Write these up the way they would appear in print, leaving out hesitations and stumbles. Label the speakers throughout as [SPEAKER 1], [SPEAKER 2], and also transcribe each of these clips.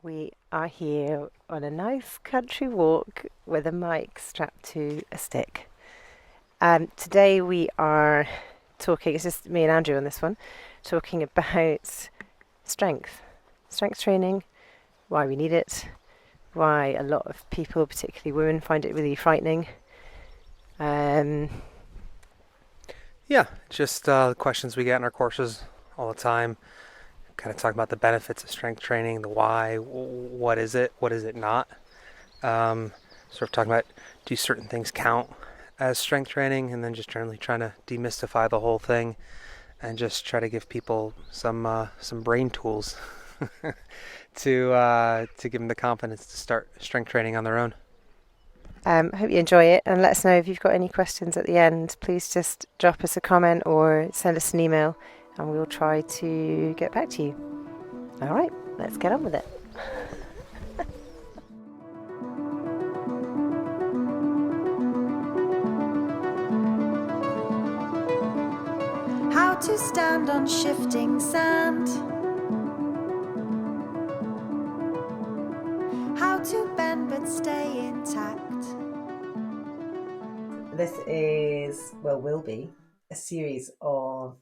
[SPEAKER 1] We are here on a nice country walk with a mic strapped to a stick. Today we are talking, it's just me and Andrew on this one, talking about strength training, why we need it, why a lot of people, particularly women, find it really frightening. Um,
[SPEAKER 2] Yeah, just the questions we get in our courses all the time. Kind of talking about the benefits of strength training, the why, what is it not. Sort of talking about do certain things count as strength training, and then just generally trying to demystify the whole thing and just try to give people some brain tools to give them the confidence to start strength training on their own.
[SPEAKER 1] I hope you enjoy it and let us know if you've got any questions at the end. Please just drop us a comment or send us an email and we'll try to get back to you. All right, let's get on with it.
[SPEAKER 3] How to stand on shifting sand. How to bend but stay intact.
[SPEAKER 1] This will be a series of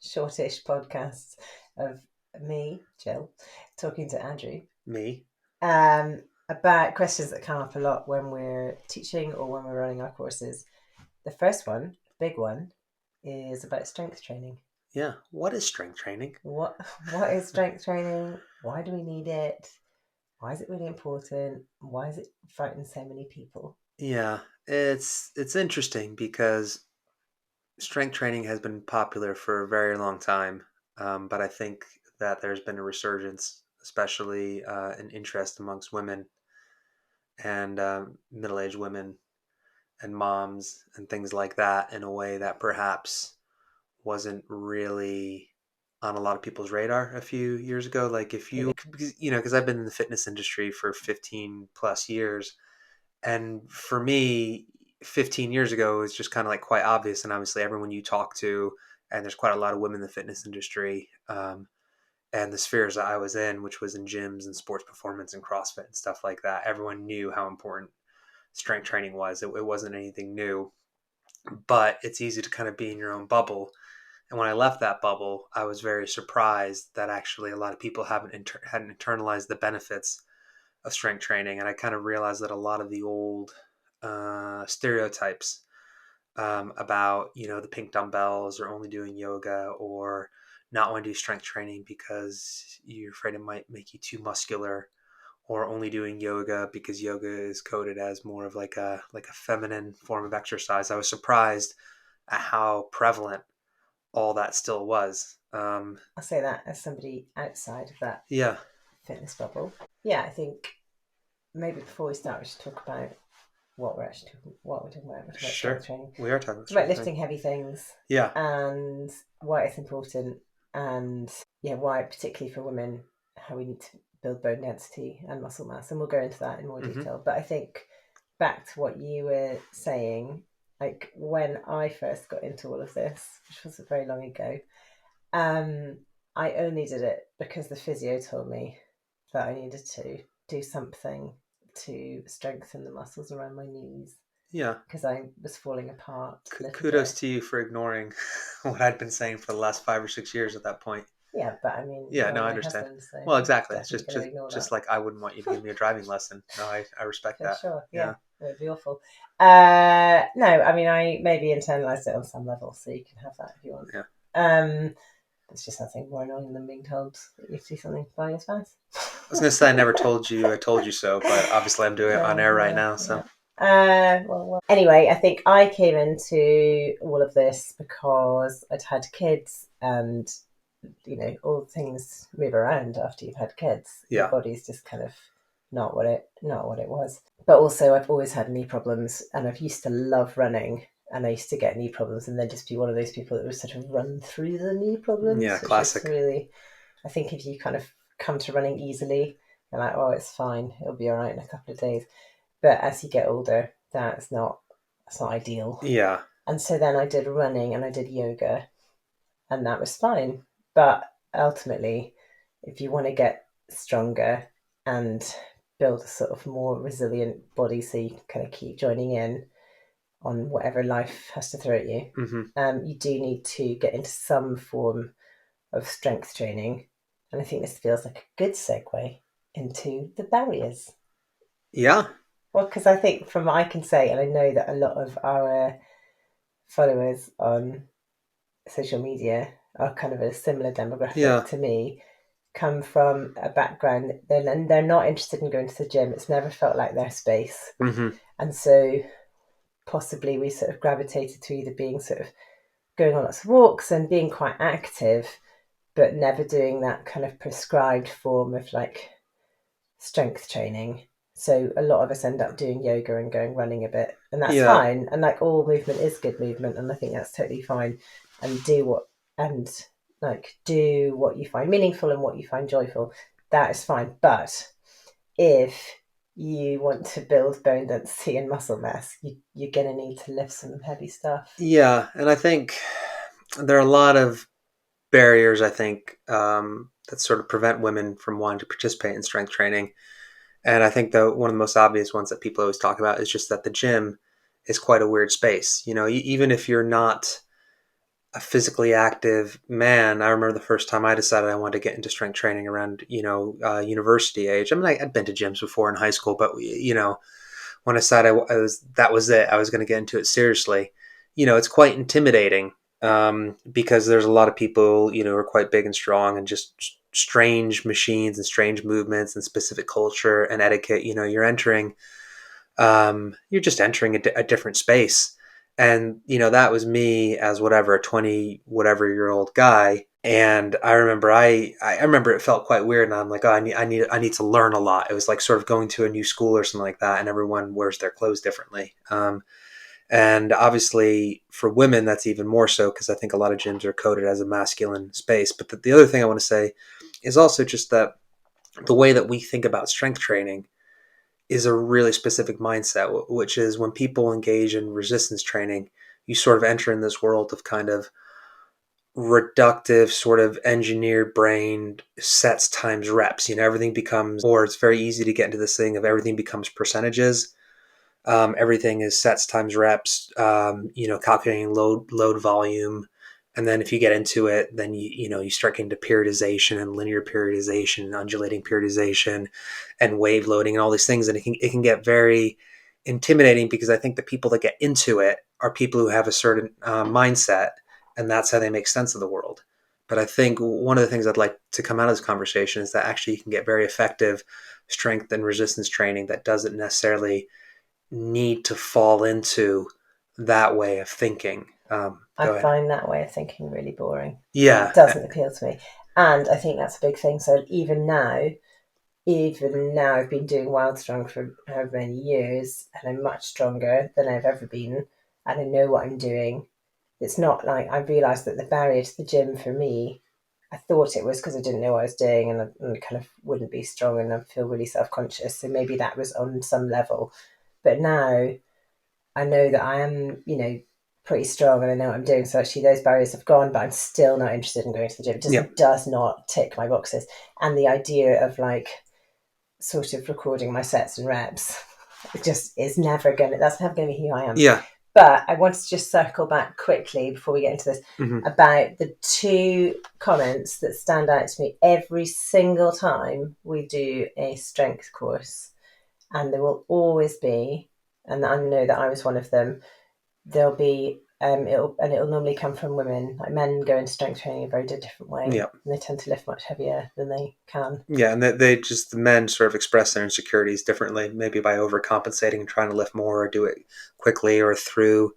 [SPEAKER 1] shortish podcasts of me, Gill, talking to Andrew
[SPEAKER 2] Me?
[SPEAKER 1] about questions that come up a lot when we're teaching or when we're running our courses. The first one, big one, is about strength training.
[SPEAKER 2] Yeah. What is strength training?
[SPEAKER 1] What is strength training? Why do we need it? Why is it really important? Why is it frightening so many people?
[SPEAKER 2] Yeah, it's interesting because strength training has been popular for a very long time, but I think that there's been a resurgence, especially an interest amongst women and middle-aged women and moms and things like that in a way that perhaps wasn't really on a lot of people's radar a few years ago. Like if you, because I've been in the fitness industry for 15 plus years, and for me, 15 years ago, it was just kind of like quite obvious. And obviously, everyone you talk to, and there's quite a lot of women in the fitness industry, and the spheres that I was in, which was in gyms and sports performance and CrossFit and stuff like that, everyone knew how important strength training was. It wasn't anything new, but it's easy to kind of be in your own bubble. And when I left that bubble, I was very surprised that actually a lot of people hadn't internalized the benefits of strength training, and I kind of realized that a lot of the old stereotypes about the pink dumbbells or only doing yoga or not want to do strength training because you're afraid it might make you too muscular or only doing yoga because yoga is coded as more of like a feminine form of exercise. I was surprised at how prevalent all that still was.
[SPEAKER 1] I'll say that as somebody outside of that
[SPEAKER 2] Yeah,
[SPEAKER 1] fitness bubble. Yeah, I think maybe before we start, we should talk about what we're talking about. We're talking about
[SPEAKER 2] sure.
[SPEAKER 1] strength training.
[SPEAKER 2] We are talking about
[SPEAKER 1] It's about
[SPEAKER 2] strength
[SPEAKER 1] lifting
[SPEAKER 2] training.
[SPEAKER 1] heavy things
[SPEAKER 2] Yeah.
[SPEAKER 1] and why it's important, and why particularly for women, how we need to build bone density and muscle mass. And we'll go into that in more
[SPEAKER 2] Hmm.
[SPEAKER 1] detail. But I think back to what you were saying, like when I first got into all of this, which was very long ago, um, I only did it because the physio told me that I needed to do something to strengthen the muscles around my knees
[SPEAKER 2] Yeah.
[SPEAKER 1] because I was falling apart a little
[SPEAKER 2] Kudos
[SPEAKER 1] bit.
[SPEAKER 2] to you for ignoring what I'd been saying for the last 5 or 6 years at that point.
[SPEAKER 1] Yeah, but I mean,
[SPEAKER 2] Yeah, no,
[SPEAKER 1] you're
[SPEAKER 2] I
[SPEAKER 1] my
[SPEAKER 2] understand.
[SPEAKER 1] husband, so
[SPEAKER 2] Well,
[SPEAKER 1] I'm
[SPEAKER 2] exactly. It's
[SPEAKER 1] definitely
[SPEAKER 2] just
[SPEAKER 1] going
[SPEAKER 2] just
[SPEAKER 1] to ignore
[SPEAKER 2] just
[SPEAKER 1] that.
[SPEAKER 2] like I wouldn't want you to give me a driving lesson. No, I respect
[SPEAKER 1] For
[SPEAKER 2] that.
[SPEAKER 1] sure, yeah,
[SPEAKER 2] Yeah.
[SPEAKER 1] it would be awful. No, I mean, I maybe internalized it on some level, so you can have that if you want.
[SPEAKER 2] Yeah.
[SPEAKER 1] Um, it's just nothing more annoying than being told that you have to do something by your spouse.
[SPEAKER 2] I was gonna say I never told you I told you so, but obviously I'm doing it on air right
[SPEAKER 1] Yeah,
[SPEAKER 2] now.
[SPEAKER 1] yeah.
[SPEAKER 2] So
[SPEAKER 1] Anyway, I think I came into all of this because I'd had kids, and all things move around after you've had kids. Your
[SPEAKER 2] yeah,
[SPEAKER 1] body's just kind of not what it was. But also, I've always had knee problems, and I've used to love running, and I used to get knee problems, and then just be one of those people that would sort of run through the knee
[SPEAKER 2] yeah,
[SPEAKER 1] problems, which is
[SPEAKER 2] classic.
[SPEAKER 1] really, I think if you kind of come to running easily, you're like, oh, it's fine, it'll be all right in a couple of days. But as you get older, that's not ideal.
[SPEAKER 2] Yeah,
[SPEAKER 1] And so then I did running and I did yoga, and that was fine. But ultimately, if you want to get stronger and build a sort of more resilient body so you can kind of keep joining in on whatever life has to throw at you, you do need to get into some form of strength training. And I think this feels like a good segue into the barriers.
[SPEAKER 2] Yeah.
[SPEAKER 1] Well, because I think from what I can say, and I know that a lot of our followers on social media are kind of a similar demographic to me, come from a background and they're not interested in going to the gym. It's never felt like their space. And so possibly we sort of gravitated to either being sort of going on lots of walks and being quite active, but never doing that kind of prescribed form of like strength training. So a lot of us end up doing yoga and going running a bit, and that's fine. And like all movement is good movement, and I think that's totally fine. And do what you find meaningful and what you find joyful. That is fine. But if you want to build bone density and muscle mass, you're going to need to lift some heavy stuff.
[SPEAKER 2] Yeah, and I think there are a lot of barriers, I think, that sort of prevent women from wanting to participate in strength training. And I think one of the most obvious ones that people always talk about is just that the gym is quite a weird space. You know, even if you're not a physically active man, I remember the first time I decided I wanted to get into strength training around, university age. I mean, I'd been to gyms before in high school, but when I decided that was it, I was going to get into it seriously. It's quite intimidating because there's a lot of people, who are quite big and strong and just strange machines and strange movements and specific culture and etiquette. You're just entering a different space. And, that was me as a 20 whatever year old guy. And I remember I remember it felt quite weird, and I'm like, oh, I need to learn a lot. It was like sort of going to a new school or something like that, and everyone wears their clothes differently. And obviously for women, that's even more so because I think a lot of gyms are coded as a masculine space. But the other thing I want to say is also just that the way that we think about strength training is a really specific mindset, which is when people engage in resistance training, you sort of enter in this world of kind of reductive, sort of engineered brain sets times reps. Everything becomes, or it's very easy to get into this thing of everything becomes percentages. Everything is sets times reps, calculating load volume. And then if you get into it, then you start getting to periodization and linear periodization and undulating periodization and wave loading and all these things. And it can get very intimidating because I think the people that get into it are people who have a certain mindset, and that's how they make sense of the world. But I think one of the things I'd like to come out of this conversation is that actually you can get very effective strength and resistance training that doesn't necessarily need to fall into that way of thinking.
[SPEAKER 1] I find that way of thinking really boring.
[SPEAKER 2] Yeah.
[SPEAKER 1] It doesn't appeal to me. And I think that's a big thing. So even now I've been doing Wild Strong for however many years, and I'm much stronger than I've ever been, and I know what I'm doing. It's not like I realised that the barrier to the gym for me, I thought it was because I didn't know what I was doing and I kind of wouldn't be strong and I feel really self-conscious. So maybe that was on some level. But now I know that I am, pretty strong and I know what I'm doing. So actually those barriers have gone, but I'm still not interested in going to the gym. It just does not tick my boxes. And the idea of like sort of recording my sets and reps, it just is that's never going to be who I am.
[SPEAKER 2] Yeah.
[SPEAKER 1] But I want to just circle back quickly before we get into this about the two comments that stand out to me every single time we do a strength course. And there will always be, and I know that I was one of them, there'll be it'll normally come from women. Like men go into strength training in a very different way.
[SPEAKER 2] Yeah.
[SPEAKER 1] And they tend to lift much heavier than they can.
[SPEAKER 2] Yeah, and the men sort of express their insecurities differently, maybe by overcompensating and trying to lift more or do it quickly or through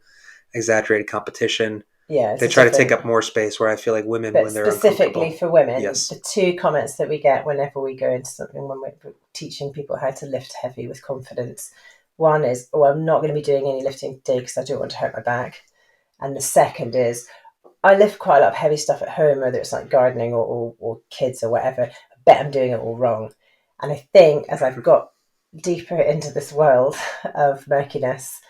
[SPEAKER 2] exaggerated competition.
[SPEAKER 1] Yeah,
[SPEAKER 2] they try to take up more space, where I feel like women, when they're
[SPEAKER 1] specifically for women,
[SPEAKER 2] yes.
[SPEAKER 1] The two comments that we get whenever we go into something, when we're teaching people how to lift heavy with confidence, one is, oh, I'm not going to be doing any lifting today because I don't want to hurt my back. And the second is, I lift quite a lot of heavy stuff at home, whether it's like gardening or kids or whatever. I bet I'm doing it all wrong. And I think as I've got deeper into this world of murkiness,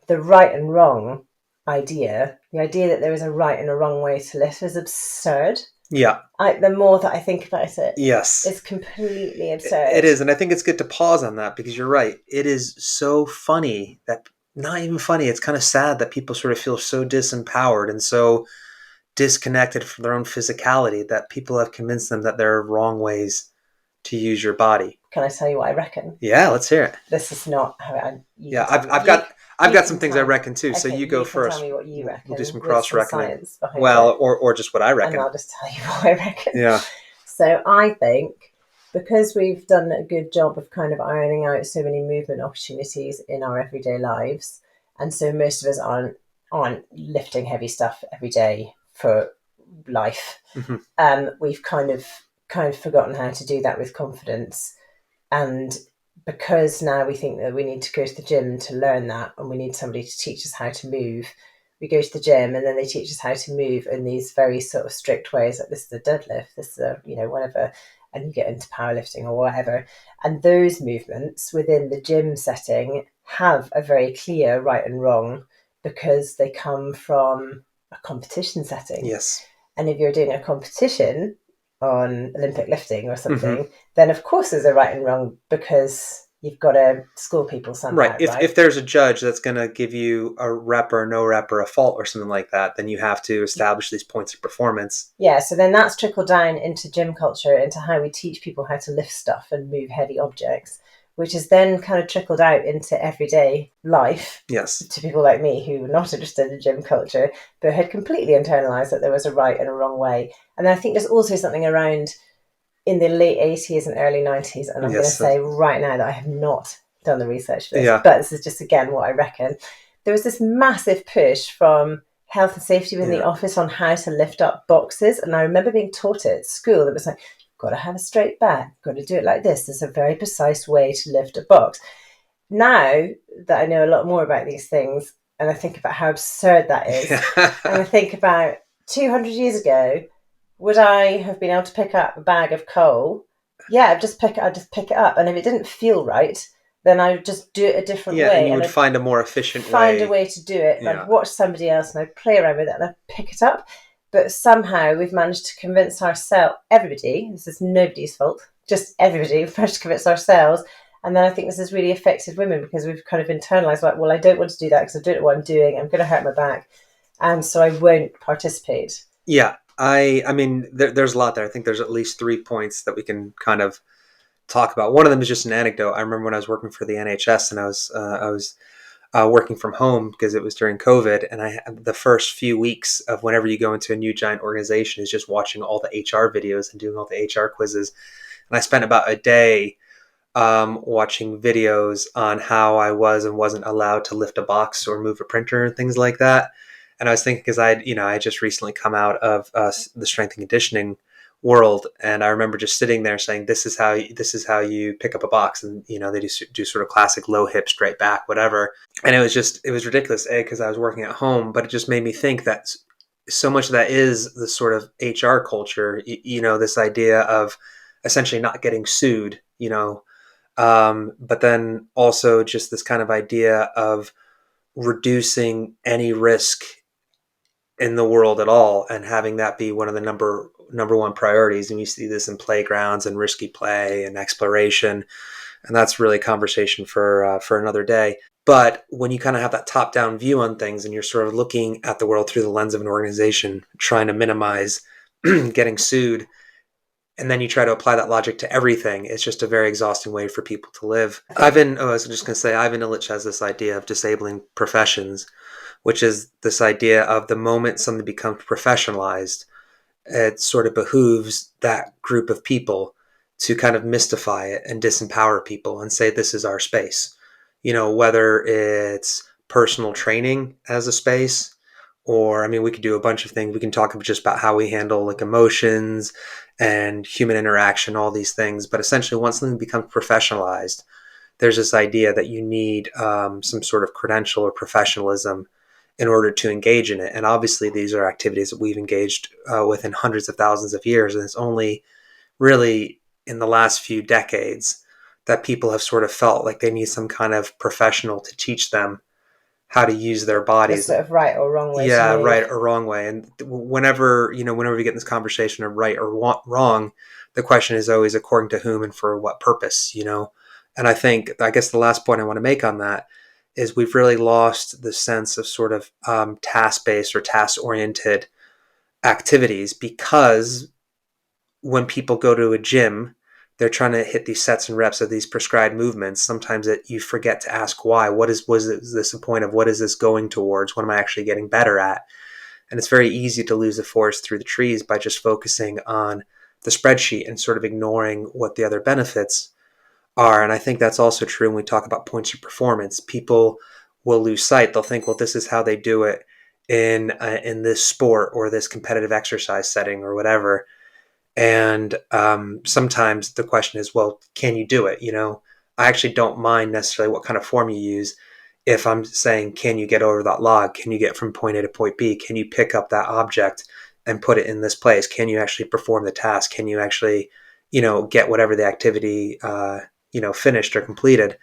[SPEAKER 1] the right and wrong idea, the idea that there is a right and a wrong way to lift is absurd.
[SPEAKER 2] Yeah.
[SPEAKER 1] The more that I think about it,
[SPEAKER 2] Yes.
[SPEAKER 1] it's completely
[SPEAKER 2] It
[SPEAKER 1] absurd.
[SPEAKER 2] is, and I think it's good to pause on that because you're right. It is so funny that not even funny. It's kind of sad that people sort of feel so disempowered and so disconnected from their own physicality that people have convinced them that there are wrong ways to use your body.
[SPEAKER 1] Can I tell you what I reckon?
[SPEAKER 2] Yeah, let's hear it.
[SPEAKER 1] This is not how you
[SPEAKER 2] Yeah,
[SPEAKER 1] can tell me.
[SPEAKER 2] I've
[SPEAKER 1] You
[SPEAKER 2] got some
[SPEAKER 1] can
[SPEAKER 2] things I
[SPEAKER 1] tell me.
[SPEAKER 2] reckon too. So
[SPEAKER 1] Okay,
[SPEAKER 2] you go
[SPEAKER 1] you can tell
[SPEAKER 2] first.
[SPEAKER 1] me what you
[SPEAKER 2] We'll do
[SPEAKER 1] reckon
[SPEAKER 2] some
[SPEAKER 1] with
[SPEAKER 2] cross
[SPEAKER 1] some
[SPEAKER 2] reckoning.
[SPEAKER 1] science behind
[SPEAKER 2] Well,
[SPEAKER 1] it,
[SPEAKER 2] or just what I
[SPEAKER 1] and
[SPEAKER 2] reckon.
[SPEAKER 1] I'll just tell you what I reckon.
[SPEAKER 2] Yeah.
[SPEAKER 1] So I think because we've done a good job of kind of ironing out so many movement opportunities in our everyday lives, and so most of us aren't lifting heavy stuff every day for life.
[SPEAKER 2] Mm-hmm.
[SPEAKER 1] We've kind of forgotten how to do that with confidence, and because now we think that we need to go to the gym to learn that, and we need somebody to teach us how to move, we go to the gym and then they teach us how to move in these very sort of strict ways, like this is a deadlift, this is a whatever, and you get into powerlifting or whatever. And those movements within the gym setting have a very clear right and wrong because they come from a competition setting.
[SPEAKER 2] Yes.
[SPEAKER 1] And if you're doing a competition on Olympic lifting or something,
[SPEAKER 2] Mm-hmm.
[SPEAKER 1] then of course there's a right and wrong because you've got to school people
[SPEAKER 2] Right.
[SPEAKER 1] somehow,
[SPEAKER 2] If
[SPEAKER 1] right?
[SPEAKER 2] there's a judge that's going to give you a rep or no rep or a fault or something like that, then you have to establish these points of performance.
[SPEAKER 1] Yeah, so then that's trickled down into gym culture, into how we teach people how to lift stuff and move heavy objects, which is then kind of trickled out into everyday life
[SPEAKER 2] Yes.
[SPEAKER 1] to people like me who were not interested in gym culture, but had completely internalized that there was a right and a wrong way. And I think there's also something around in the late 80s and early 90s, and I'm going to
[SPEAKER 2] Yes.
[SPEAKER 1] say right now that I have not done the research for this,
[SPEAKER 2] Yeah.
[SPEAKER 1] but this is just again what I reckon. There was this massive push from health and safety within the
[SPEAKER 2] Yeah.
[SPEAKER 1] office on how to lift up boxes, and I remember being taught it at school. It was like, got to have a straight back, got to do it like this. There's a very precise way to lift a box. Now that I know a lot more about these things, and I think about how absurd that is, and I think about 200 years ago, would I have been able to pick up a bag of coal? Yeah, I'd just pick it up, and if it didn't feel right, then I'd just do it a different
[SPEAKER 2] Yeah, and
[SPEAKER 1] way,
[SPEAKER 2] you
[SPEAKER 1] and
[SPEAKER 2] would
[SPEAKER 1] I'd
[SPEAKER 2] find a more efficient
[SPEAKER 1] find a
[SPEAKER 2] way.
[SPEAKER 1] way to do it. And
[SPEAKER 2] Yeah.
[SPEAKER 1] I'd watch somebody else, and I'd play around with it, and I'd pick it up. But somehow we've managed to convince ourselves, everybody, this is nobody's fault, just everybody, we've managed to convince ourselves. And then I think this has really affected women because we've kind of internalized, like, well, I don't want to do that because I don't know what I'm doing. I'm going to hurt my back. And so I won't participate.
[SPEAKER 2] Yeah. I mean, there's a lot there. I think there's at least 3 points that we can kind of talk about. One of them is just an anecdote. I remember when I was working for the NHS and I was working from home because it was during COVID. And the first few weeks of whenever you go into a new giant organization is just watching all the HR videos and doing all the HR quizzes. And I spent about a day watching videos on how I was and wasn't allowed to lift a box or move a printer and things like that. And I was thinking because I just recently come out of the strength and conditioning world, and I remember just sitting there saying, this is how you pick up a box, and they do sort of classic low hip, straight back, whatever. And it was ridiculous, because I was working at home, but it just made me think that so much of that is the sort of HR culture, this idea of essentially not getting sued, but then also just this kind of idea of reducing any risk in the world at all and having that be one of the number one priorities. And you see this in playgrounds and risky play and exploration, and that's really a conversation for another day. But when you kind of have that top down view on things and you're sort of looking at the world through the lens of an organization trying to minimize getting sued, and then you try to apply that logic to everything, it's just a very exhausting way for people to live. I was just going to say, Ivan Illich has this idea of disabling professions, which is this idea of the moment something becomes professionalized, it sort of behooves that group of people to kind of mystify it and disempower people and say, this is our space. Whether it's personal training as a space, or, I mean, we could do a bunch of things. We can talk just about how we handle like emotions and human interaction, all these things. But essentially, once something becomes professionalized, there's this idea that you need some sort of credential or professionalism in order to engage in it. And obviously, these are activities that we've engaged with in hundreds of thousands of years. And it's only really in the last few decades that people have sort of felt like they need some kind of professional to teach them how to use their
[SPEAKER 1] The
[SPEAKER 2] bodies.
[SPEAKER 1] sort of right or wrong way to
[SPEAKER 2] Yeah,
[SPEAKER 1] move.
[SPEAKER 2] right or wrong way. And whenever we get in this conversation of right or wrong, the question is always according to whom and for what purpose, And I guess the last point I want to make on that is we've really lost the sense of sort of task-based or task-oriented activities, because when people go to a gym, they're trying to hit these sets and reps of these prescribed movements. Sometimes you forget to ask why. Was this a point of what is this going towards? What am I actually getting better at? And it's very easy to lose the forest through the trees by just focusing on the spreadsheet and sort of ignoring what the other benefits are. And I think that's also true when we talk about points of performance. People will lose sight. They'll think, well, this is how they do it in this sport or this competitive exercise setting or whatever. And sometimes the question is, well, can you do it? I actually don't mind necessarily what kind of form you use. If I'm saying, can you get over that log? Can you get from point A to point B? Can you pick up that object and put it in this place? Can you actually perform the task? Can you actually, get whatever the activity, finished or completed?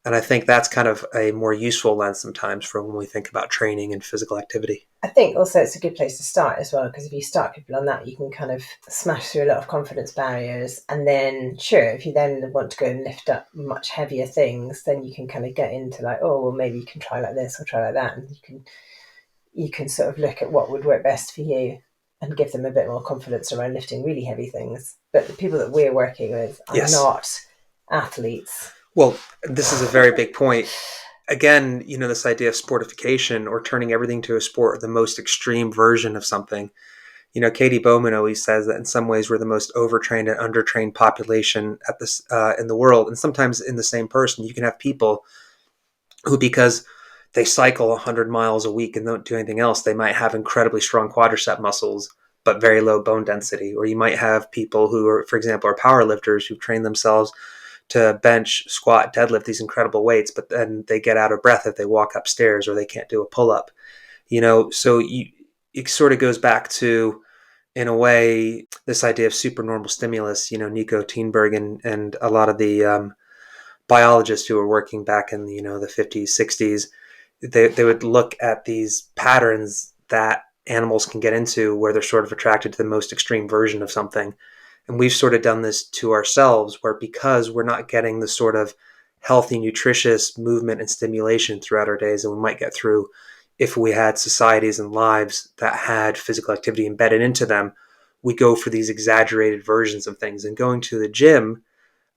[SPEAKER 2] And I think that's kind of a more useful lens sometimes for when we think about training and physical activity.
[SPEAKER 1] I think also it's a good place to start as well, because if you start people on that, you can kind of smash through a lot of confidence barriers. And then, sure, if you then want to go and lift up much heavier things, then you can kind of get into like, oh, well, maybe you can try like this or try like that. And you can sort of look at what would work best for you and give them a bit more confidence around lifting really heavy things. But the people that we're working with are
[SPEAKER 2] Yes.
[SPEAKER 1] not athletes.
[SPEAKER 2] Well, this is a very big point. Again, this idea of sportification or turning everything to a sport, the most extreme version of something. Katie Bowman always says that in some ways we're the most overtrained and undertrained population at this in the world. And sometimes in the same person, you can have people who, because they cycle 100 miles a week and don't do anything else, they might have incredibly strong quadricep muscles, but very low bone density. Or you might have people who are, for example, are power lifters who've trained themselves to bench, squat, deadlift these incredible weights, but then they get out of breath if they walk upstairs or they can't do a pull up. So it sort of goes back to, in a way, this idea of supernormal stimulus. Nico Teenberg and a lot of the biologists who were working back in the 50s, 60s, they would look at these patterns that animals can get into where they're sort of attracted to the most extreme version of something. And we've sort of done this to ourselves, where because we're not getting the sort of healthy, nutritious movement and stimulation throughout our days, and we might get through if we had societies and lives that had physical activity embedded into them, we go for these exaggerated versions of things. And going to the gym,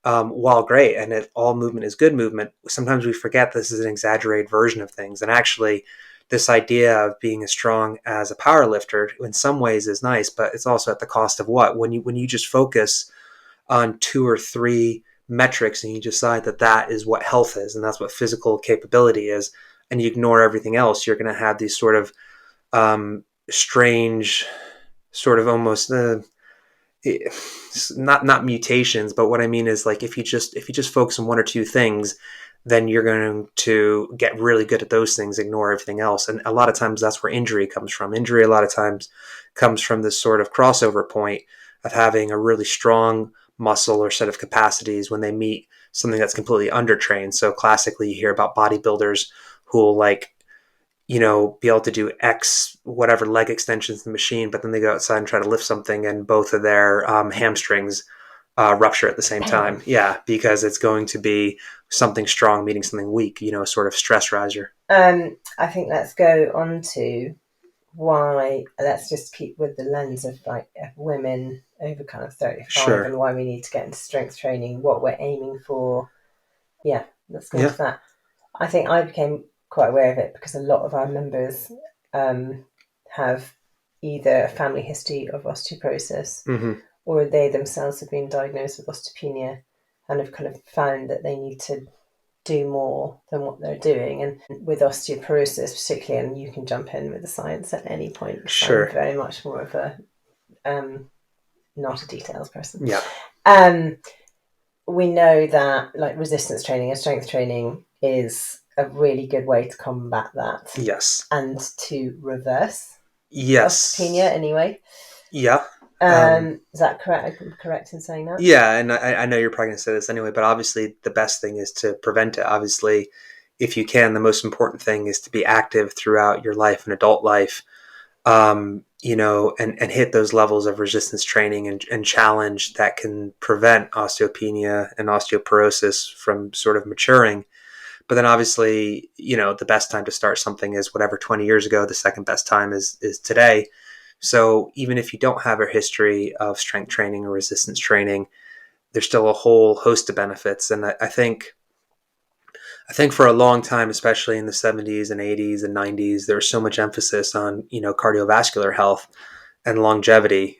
[SPEAKER 2] while great, and all movement is good movement, sometimes we forget this is an exaggerated version of things. And actually, this idea of being as strong as a power lifter in some ways is nice, but it's also at the cost of what? When you just focus on 2 or 3 metrics and you decide that is what health is and that's what physical capability is, and you ignore everything else, you're going to have these sort of strange, sort of almost not mutations, but what I mean is, like, if you just focus on 1 or 2 things, then you're going to get really good at those things, ignore everything else. And a lot of times that's where injury comes from. Injury a lot of times comes from this sort of crossover point of having a really strong muscle or set of capacities when they meet something that's completely undertrained. So classically, you hear about bodybuilders who will, like, be able to do X whatever leg extensions in the machine, but then they go outside and try to lift something and both of their hamstrings rupture at the same time. Yeah, because it's going to be something strong meeting something weak, sort of stress riser.
[SPEAKER 1] I think let's go on to why, let's just keep with the lens of like women over kind of 35.
[SPEAKER 2] Sure.
[SPEAKER 1] And why we need to get into strength training, what we're aiming for. Yeah, let's go into that. I think I became quite aware of it because a lot of our members have either a family history of osteoporosis,
[SPEAKER 2] Mm-hmm.
[SPEAKER 1] or they themselves have been diagnosed with osteopenia and have kind of found that they need to do more than what they're doing. And with osteoporosis particularly, and you can jump in with the science at any point,
[SPEAKER 2] Sure.
[SPEAKER 1] I'm very much more of a not a details person.
[SPEAKER 2] Yeah.
[SPEAKER 1] We know that like resistance training and strength training is a really good way to combat that.
[SPEAKER 2] Yes.
[SPEAKER 1] And to reverse
[SPEAKER 2] osteopenia
[SPEAKER 1] anyway.
[SPEAKER 2] Yeah.
[SPEAKER 1] Is that correct? I'm correct in saying that?
[SPEAKER 2] Yeah, and I know you're probably going to say this anyway, but obviously the best thing is to prevent it. Obviously, if you can, the most important thing is to be active throughout your life and adult life, and hit those levels of resistance training and challenge that can prevent osteopenia and osteoporosis from sort of maturing. But then obviously, the best time to start something is whatever 20 years ago. The second best time is today. So even if you don't have a history of strength training or resistance training, there's still a whole host of benefits. And I think for a long time, especially in the 70s and 80s and 90s, there was so much emphasis on, cardiovascular health and longevity,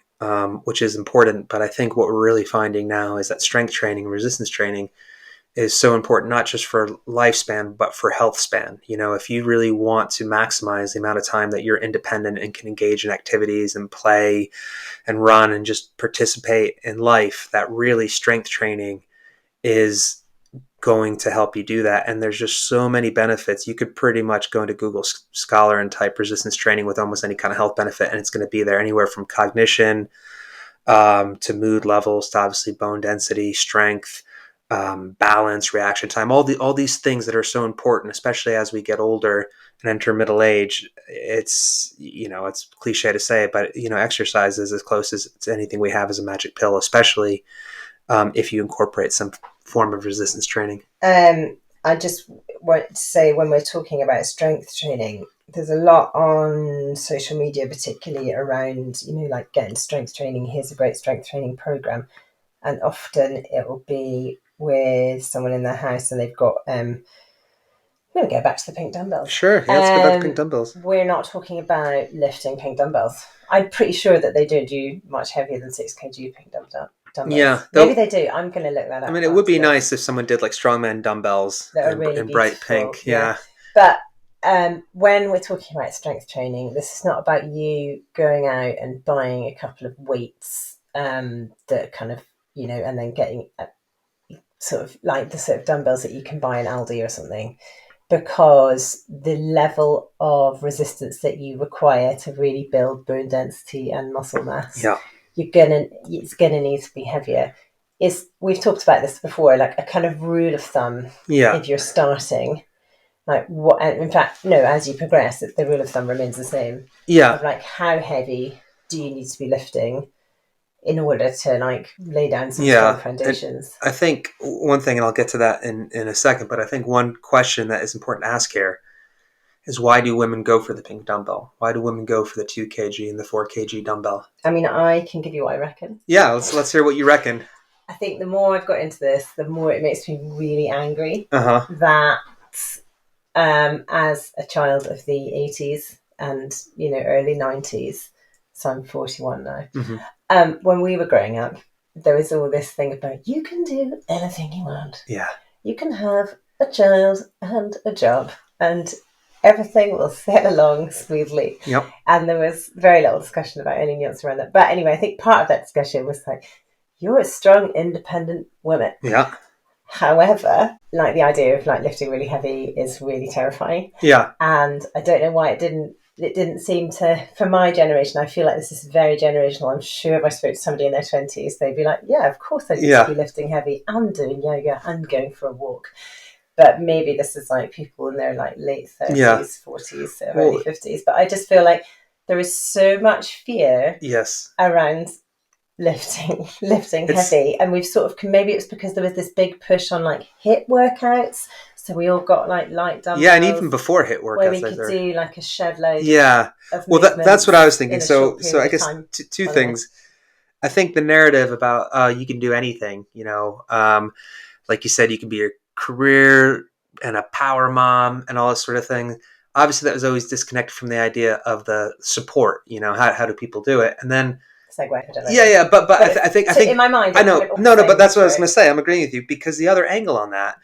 [SPEAKER 2] which is important. But I think what we're really finding now is that strength training, resistance training is so important, not just for lifespan, but for health span. If you really want to maximize the amount of time that you're independent and can engage in activities and play and run and just participate in life, that really strength training is going to help you do that. And there's just so many benefits. You could pretty much go into Google Scholar and type resistance training with almost any kind of health benefit, and it's going to be there, anywhere from cognition to mood levels to obviously bone density, strength, balance, reaction time, all these things that are so important, especially as we get older and enter middle age. It's cliche to say, but exercise is as close as anything we have as a magic pill, especially if you incorporate some form of resistance training.
[SPEAKER 1] I just want to say, when we're talking about strength training, there's a lot on social media, particularly around, like getting strength training. Here's a great strength training program. And often it will be with someone in their house and they've got, I'm going to go back to the pink dumbbells.
[SPEAKER 2] Sure, yeah, let's go back to pink dumbbells.
[SPEAKER 1] We're not talking about lifting pink dumbbells. I'm pretty sure that they don't do much heavier than 6 kg pink dumbbells.
[SPEAKER 2] Yeah,
[SPEAKER 1] maybe they do. I'm going to look that up.
[SPEAKER 2] I mean, it would be nice if someone did like strongman dumbbells
[SPEAKER 1] that are really
[SPEAKER 2] in bright pink. Yeah.
[SPEAKER 1] But when we're talking about strength training, this is not about you going out and buying a couple of weights that kind of, and then getting sort of like the sort of dumbbells that you can buy in Aldi or something, because the level of resistance that you require to really build bone density and muscle mass, it's gonna need to be heavier. We've talked about this before, like a kind of rule of thumb. If you're starting, like what, and in fact, no, as you progress, the rule of thumb remains the same. Of like, how heavy do you need to be lifting in order to like lay down some strong foundations?
[SPEAKER 2] I think one thing, and I'll get to that in a second, but I think one question that is important to ask here is, why do women go for the pink dumbbell? Why do women go for the 2 kg and the 4 kg dumbbell?
[SPEAKER 1] I mean, I can give you what I reckon.
[SPEAKER 2] Yeah, let's hear what you reckon.
[SPEAKER 1] I think the more I've got into this, the more it makes me really angry that as a child of the 80s and early 90s, so I'm 41 now. When we were growing up, there was all this thing about, you can do anything you want.
[SPEAKER 2] Yeah.
[SPEAKER 1] You can have a child and a job and everything will sail along smoothly.
[SPEAKER 2] Yep.
[SPEAKER 1] And there was very little discussion about any nuance around that. But anyway, I think part of that discussion was like, you're a strong, independent woman.
[SPEAKER 2] Yeah.
[SPEAKER 1] However, like the idea of like lifting really heavy is really terrifying.
[SPEAKER 2] Yeah.
[SPEAKER 1] And I don't know why it didn't seem to, for my generation, I feel like this is very generational. I'm sure if I spoke to somebody in their 20s, they'd be like, yeah, of course I need to be lifting heavy and doing yoga and going for a walk. But maybe this is like people in their like late 30s, 40s, early 50s. But I just feel like there is so much fear around lifting heavy. And we've sort of, maybe it's because there was this big push on like HIIT workouts. So we all got like light dumbbells.
[SPEAKER 2] Yeah, and even before HIIT workouts,
[SPEAKER 1] where we could do like a shed load. Of
[SPEAKER 2] that's what I was thinking. So I guess two things. I think the narrative about you can do anything, like you said, you can be a career and a power mom and all this sort of thing. Obviously, that was always disconnected from the idea of the support. How do people do it? And then
[SPEAKER 1] segue.
[SPEAKER 2] But I think in my mind, I know but that's what I was going to say. I'm agreeing with you, because the other angle on that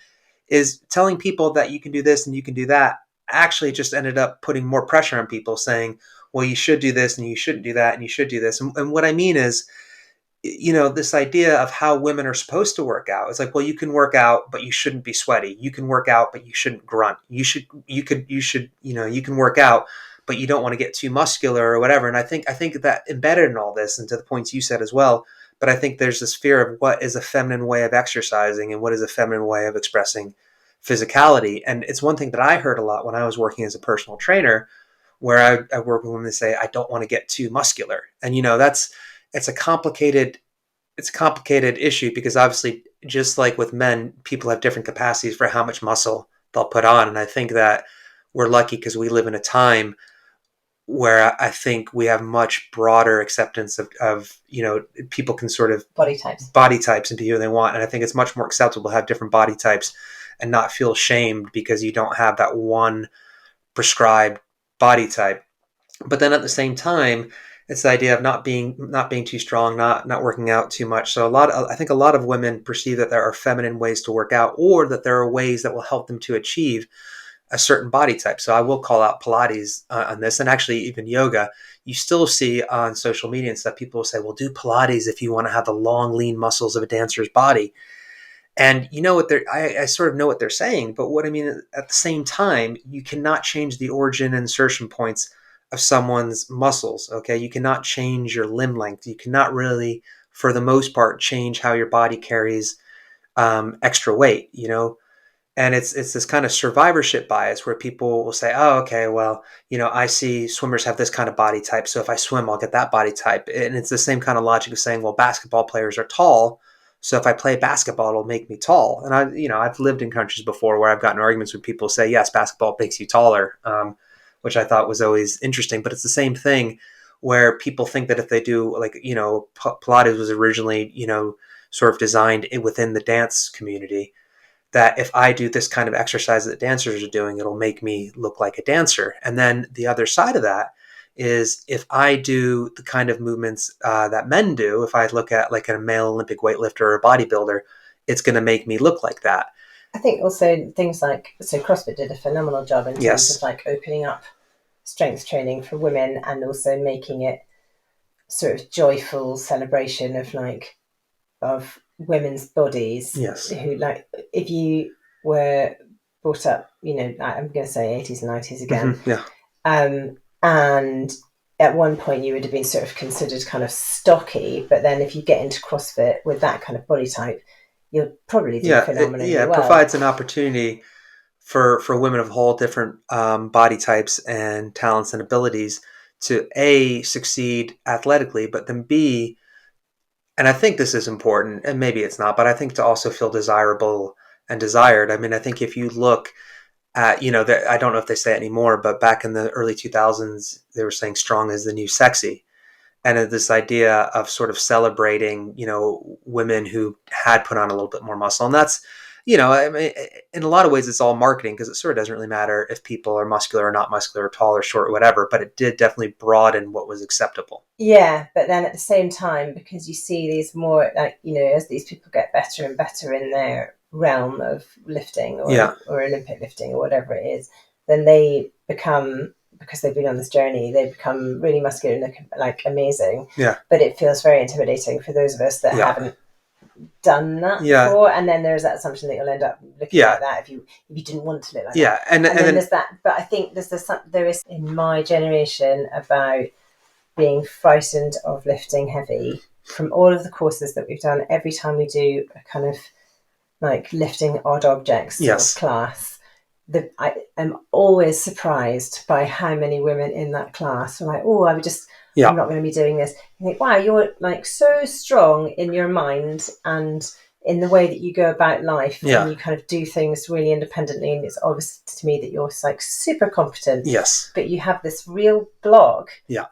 [SPEAKER 2] is telling people that you can do this and you can do that actually just ended up putting more pressure on people, saying, well, you should do this and you shouldn't do that and you should do this. And what I mean is, this idea of how women are supposed to work out. It's like, well, you can work out, but you shouldn't be sweaty. You can work out, but you shouldn't grunt. You can work out, but you don't want to get too muscular or whatever. And I think that embedded in all this, and to the points you said as well, but I think there's this fear of what is a feminine way of exercising and what is a feminine way of expressing physicality. And it's one thing that I heard a lot when I was working as a personal trainer, where I work with women that say, I don't want to get too muscular. And, it's a complicated issue, because obviously, just like with men, people have different capacities for how much muscle they'll put on. And I think that we're lucky because we live in a time where I think we have much broader acceptance of people can sort of
[SPEAKER 1] Body types.
[SPEAKER 2] and be who they want. And I think it's much more acceptable to have different body types and not feel shamed because you don't have that one prescribed body type. But then at the same time, it's the idea of not being too strong, not working out too much. So I think a lot of women perceive that there are feminine ways to work out, or that there are ways that will help them to achieve a certain body type. So I will call out Pilates on this, and actually even yoga. You still see on social media and stuff, people will say, well, do Pilates if you want to have the long, lean muscles of a dancer's body. And you know what I sort of know what they're saying, but what I mean at the same time, you cannot change the origin and insertion points of someone's muscles. Okay. You cannot change your limb length. You cannot really, for the most part, change how your body carries extra weight, and it's this kind of survivorship bias where people will say, oh, okay, well, I see swimmers have this kind of body type, so if I swim, I'll get that body type. And it's the same kind of logic of saying, well, basketball players are tall, so if I play basketball, it'll make me tall. And I've lived in countries before where I've gotten arguments with people say, yes, basketball makes you taller, which I thought was always interesting. But it's the same thing where people think that if they do, like, Pilates was originally, sort of designed within the dance community, that if I do this kind of exercise that dancers are doing, it'll make me look like a dancer. And then the other side of that is, if I do the kind of movements that men do, if I look at like a male Olympic weightlifter or a bodybuilder, it's going to make me look like that.
[SPEAKER 1] I think also things like, so CrossFit did a phenomenal job in terms of like opening up strength training for women, and also making it sort of joyful celebration of women's bodies.
[SPEAKER 2] Yes.
[SPEAKER 1] Who, like, if you were brought up, I'm going to say 80s and 90s again.
[SPEAKER 2] Mm-hmm. Yeah.
[SPEAKER 1] And at one point you would have been sort of considered kind of stocky, but then if you get into CrossFit with that kind of body type, you'll probably do phenomenally well.
[SPEAKER 2] It provides an opportunity for women of all different body types and talents and abilities to A, succeed athletically, but then B, and I think this is important, and maybe it's not, but I think to also feel desirable and desired. I mean, I think if you look at, I don't know if they say it anymore, but back in the early 2000s, they were saying strong is the new sexy. And this idea of sort of celebrating, women who had put on a little bit more muscle. And that's, I mean, in a lot of ways, it's all marketing, because it sort of doesn't really matter if people are muscular or not muscular, or tall or short or whatever, but it did definitely broaden what was acceptable.
[SPEAKER 1] Yeah, but then at the same time, because you see these more, like, as these people get better and better in their realm of lifting or Olympic lifting or whatever it is, then they become, because they've been on this journey, they become really muscular and look like amazing.
[SPEAKER 2] Yeah.
[SPEAKER 1] But it feels very intimidating for those of us that haven't done that before. And then there's that assumption that you'll end up looking like that if you didn't want to look like that.
[SPEAKER 2] Yeah. And then
[SPEAKER 1] there's that. But I think there is in my generation about being frightened of lifting heavy. From all of the courses that we've done, every time we do a kind of like lifting odd objects sort of class, I am always surprised by how many women in that class are like, oh, I'm not going to be doing this. You think, wow, you're like so strong in your mind and in the way that you go about life, and you kind of do things really independently, and it's obvious to me that you're like super competent.
[SPEAKER 2] Yes.
[SPEAKER 1] But you have this real block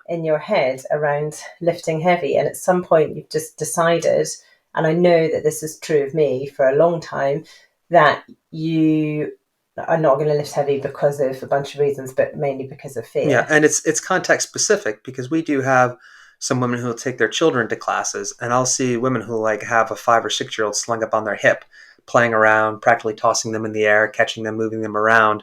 [SPEAKER 1] in your head around lifting heavy, and at some point you've just decided, and I know that this is true of me for a long time, that you are not going to lift heavy because of a bunch of reasons, but mainly because of fear.
[SPEAKER 2] Yeah, and it's context specific, because we do have some women who will take their children to classes, and I'll see women who like have a 5 or 6 year old slung up on their hip, playing around, practically tossing them in the air, catching them, moving them around.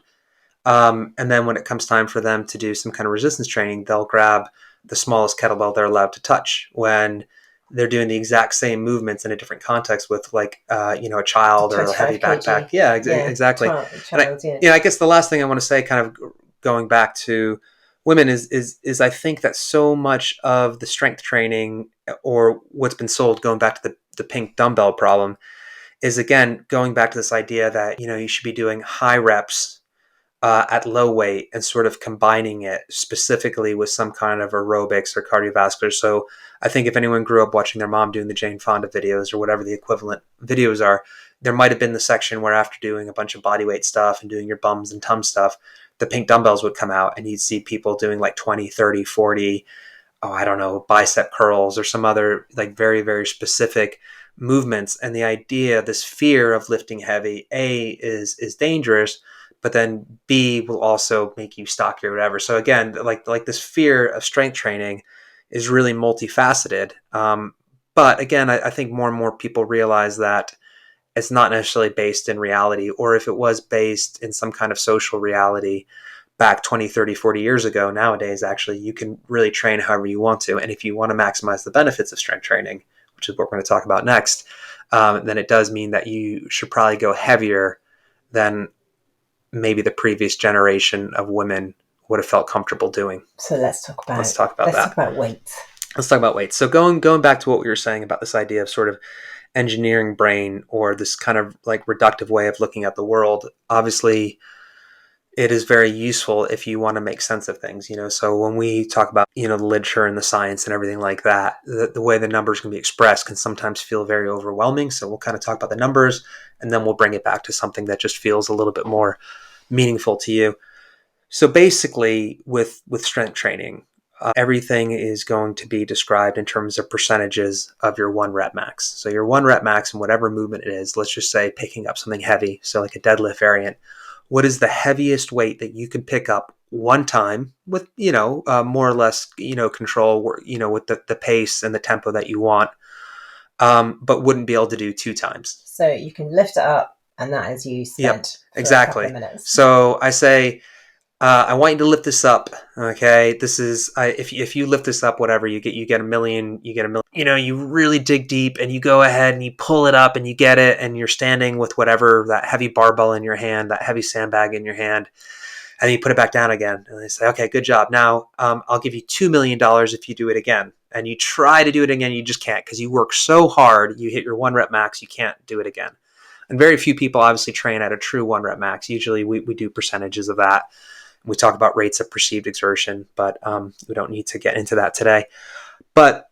[SPEAKER 2] And then when it comes time for them to do some kind of resistance training, they'll grab the smallest kettlebell they're allowed to touch, when they're doing the exact same movements in a different context with like, a child or a heavy backpack. Yeah, exactly. I guess the last thing I want to say, kind of going back to women, is I think that so much of the strength training, or what's been sold, going back to the pink dumbbell problem, is, again, going back to this idea that, you should be doing high reps at low weight and sort of combining it specifically with some kind of aerobics or cardiovascular. So I think if anyone grew up watching their mom doing the Jane Fonda videos or whatever the equivalent videos are, there might have been the section where after doing a bunch of body weight stuff and doing your bums and tums stuff, the pink dumbbells would come out and you'd see people doing like 20, 30, 40, I don't know, bicep curls or some other like very, very specific movements. And the idea, this fear of lifting heavy, A, is dangerous, but then B will also make you stocky or whatever. So again, like this fear of strength training is really multifaceted. But again, I think more and more people realize that it's not necessarily based in reality, or if it was based in some kind of social reality back 20, 30, 40 years ago, nowadays, actually, you can really train however you want to. And if you want to maximize the benefits of strength training, which is what we're going to talk about next, then it does mean that you should probably go heavier than maybe the previous generation of women would have felt comfortable doing.
[SPEAKER 1] So let's talk about weight.
[SPEAKER 2] Let's talk about weight. So going back to what we were saying about this idea of sort of engineering brain, or this kind of like reductive way of looking at the world, obviously it is very useful if you want to make sense of things, So when we talk about, the literature and the science and everything like that, the way the numbers can be expressed can sometimes feel very overwhelming. So we'll kind of talk about the numbers and then we'll bring it back to something that just feels a little bit more meaningful to you. So basically with strength training, everything is going to be described in terms of percentages of your 1 rep max. So your 1 rep max in whatever movement it is, let's just say picking up something heavy. So like a deadlift variant. What is the heaviest weight that you can pick up one time with, more or less, control, with the pace and the tempo that you want, but wouldn't be able to do 2 times.
[SPEAKER 1] So you can lift it up, and that is you spent
[SPEAKER 2] exactly.
[SPEAKER 1] a couple of minutes.
[SPEAKER 2] So I say, I want you to lift this up. Okay, this is if you lift this up, whatever you get a million. You really dig deep and you go ahead and you pull it up and you get it, and you're standing with whatever, that heavy barbell in your hand, that heavy sandbag in your hand, and then you put it back down again. And they say, okay, good job. Now I'll give you $2 million if you do it again. And you try to do it again, you just can't because you work so hard. You hit your 1 rep max, you can't do it again. And very few people obviously train at a true 1 rep max. Usually we do percentages of that. We talk about rates of perceived exertion, but we don't need to get into that today. But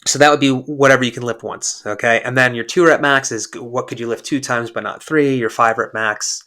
[SPEAKER 2] so that would be whatever you can lift once, okay? And then your 2 rep max is what could you lift 2 times but not 3? Your 5 rep max,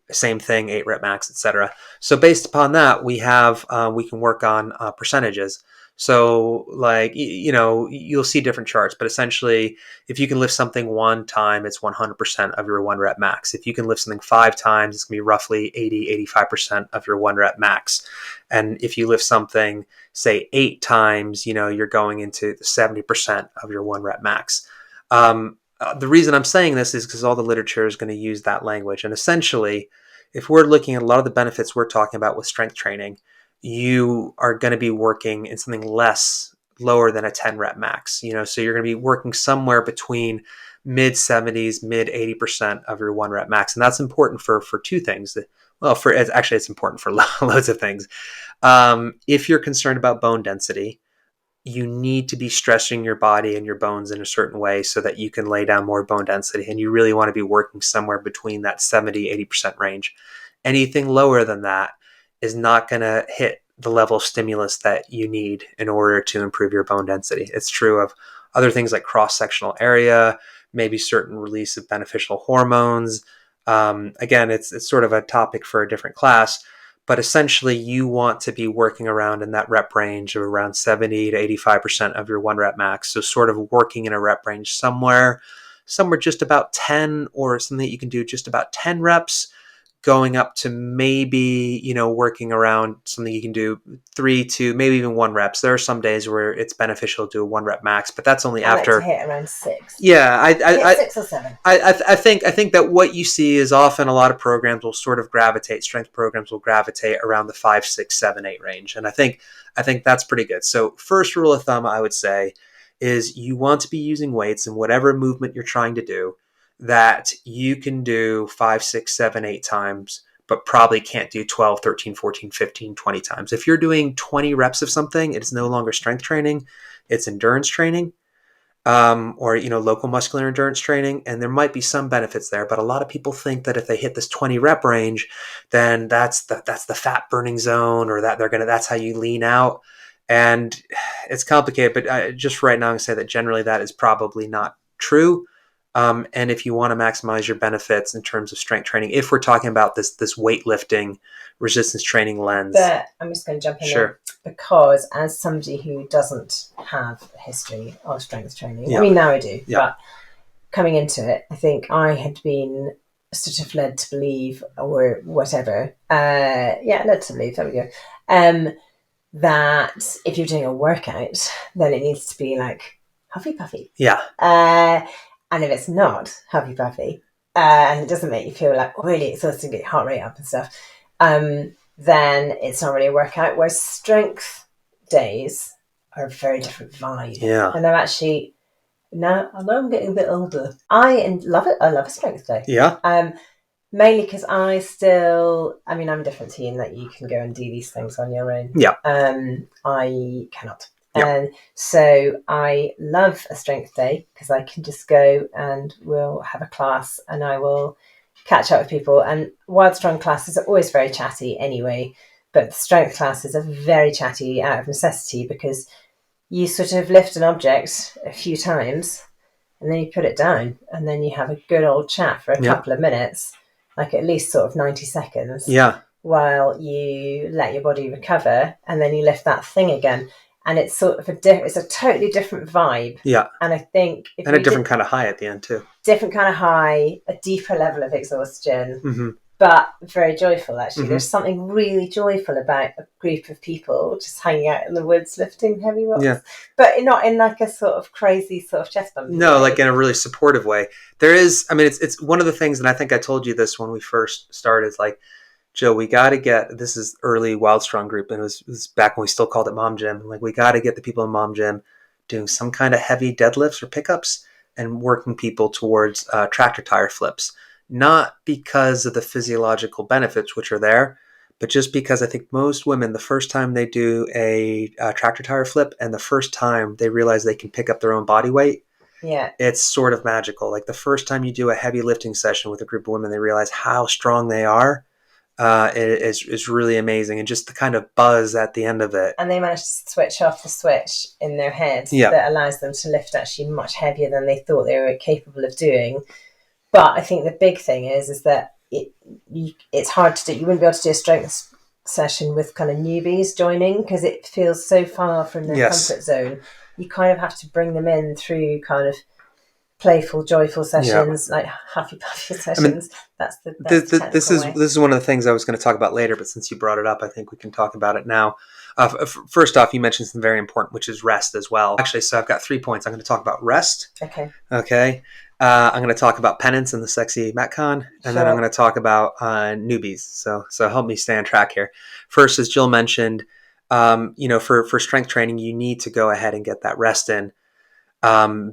[SPEAKER 2] same thing, 8 rep max, etc. So based upon that, we can work on percentages. So like, you'll see different charts, but essentially if you can lift something 1 time, it's 100% of your 1 rep max. If you can lift something 5 times, it's gonna be roughly 85% of your 1 rep max. And if you lift something, say 8 times, you're going into 70% of your 1 rep max. The reason I'm saying this is because all the literature is going to use that language. And essentially, if we're looking at a lot of the benefits we're talking about with strength training, you are going to be working in something lower than a 10 rep max. So you're going to be working somewhere between mid 70s, mid 80% of your 1 rep max. And that's important for 2 things. Well, it's important for loads of things. If you're concerned about bone density, you need to be stretching your body and your bones in a certain way so that you can lay down more bone density. And you really want to be working somewhere between that 70, 80% range. Anything lower than that is not going to hit the level of stimulus that you need in order to improve your bone density. It's true of other things like cross-sectional area, maybe certain release of beneficial hormones. Again, it's sort of a topic for a different class. But essentially, you want to be working around in that rep range of around 70 to 85% of your 1 rep max. So sort of working in a rep range somewhere just about 10, or something that you can do just about 10 reps, going up to maybe, working around something you can do 3 to maybe even 1 reps. There are some days where it's beneficial to do a 1 rep max, but that's only after.
[SPEAKER 1] Like to hit around 6.
[SPEAKER 2] Yeah,
[SPEAKER 1] I 6 or 7.
[SPEAKER 2] I think that what you see is often a lot of programs will sort of gravitate. Strength programs will gravitate around the 5, 6, 7, 8 range, and I think that's pretty good. So first rule of thumb, I would say, is you want to be using weights in whatever movement you're trying to do that you can do 5, 6, 7, 8 times, but probably can't do 12, 13, 14, 15, 20 times. If you're doing 20 reps of something, it's no longer strength training, it's endurance training. or local muscular endurance training, and there might be some benefits there. But a lot of people think that if they hit this 20 rep range, then that's the fat burning zone, or that that's how you lean out. And it's complicated, but just right now, I'm going to say that generally that is probably not true. And if you want to maximize your benefits in terms of strength training, if we're talking about this weightlifting resistance training lens,
[SPEAKER 1] But I'm just going to jump in there, because as somebody who doesn't have a history of strength training, I mean, now I do, but coming into it, I think I had been sort of led to believe, or whatever, led to believe, there we go, that if you're doing a workout, then it needs to be like huffy puffy. And if it's not huffy puffy, and it doesn't make you feel like really exhausted, get your heart rate up and stuff, then it's not really a workout. Whereas strength days are a very different vibe. And I'm actually, now I know I'm getting a bit older, I love it. I love a strength day. Mainly because I'm different to you in that you can go and do these things on your own. I cannot. And so I love a strength day because I can just go and we'll have a class and I will catch up with people. And Wild Strong classes are always very chatty anyway, but the strength classes are very chatty out of necessity, because you sort of lift an object a few times and then you put it down and then you have a good old chat for a couple of minutes, like at least sort of 90 seconds, while you let your body recover, and then you lift that thing again. And it's sort of it's a totally different vibe. And I think
[SPEAKER 2] a different kind of high at the end too.
[SPEAKER 1] Different kind of high, a deeper level of exhaustion, but very joyful actually. There's something really joyful about a group of people just hanging out in the woods lifting heavy rocks. But not in like a sort of crazy sort of chest bump.
[SPEAKER 2] No, like in a really supportive way. There is, it's one of the things, and I think I told you this when we first started, like, Jill, we got to get, this is early Wild Strong group, and it was back when we still called it Mom Gym. Like, we got to get the people in Mom Gym doing some kind of heavy deadlifts or pickups and working people towards tractor tire flips. Not because of the physiological benefits, which are there, but just because I think most women, the first time they do a tractor tire flip and the first time they realize they can pick up their own body weight, it's sort of magical. Like the first time you do a heavy lifting session with a group of women, they realize how strong they are. Is really amazing, and just the kind of buzz at the end of it.
[SPEAKER 1] And they manage to switch off the switch in their head that allows them to lift actually much heavier than they thought they were capable of doing. But I think the big thing is that it's hard to do. You wouldn't be able to do a strength session with kind of newbies joining, because it feels so far from their comfort zone. You kind of have to bring them in through kind of playful, joyful sessions, like happy puffy sessions. This
[SPEAKER 2] is one of the things I was going to talk about later, but since you brought it up, I think we can talk about it now. First off, you mentioned something very important, which is rest as well. Actually, so I've got 3 points. I'm going to talk about rest. Okay. I'm going to talk about penance and the sexy Metcon, and then I'm going to talk about newbies. So help me stay on track here. First, as Jill mentioned, for strength training, you need to go ahead and get that rest in.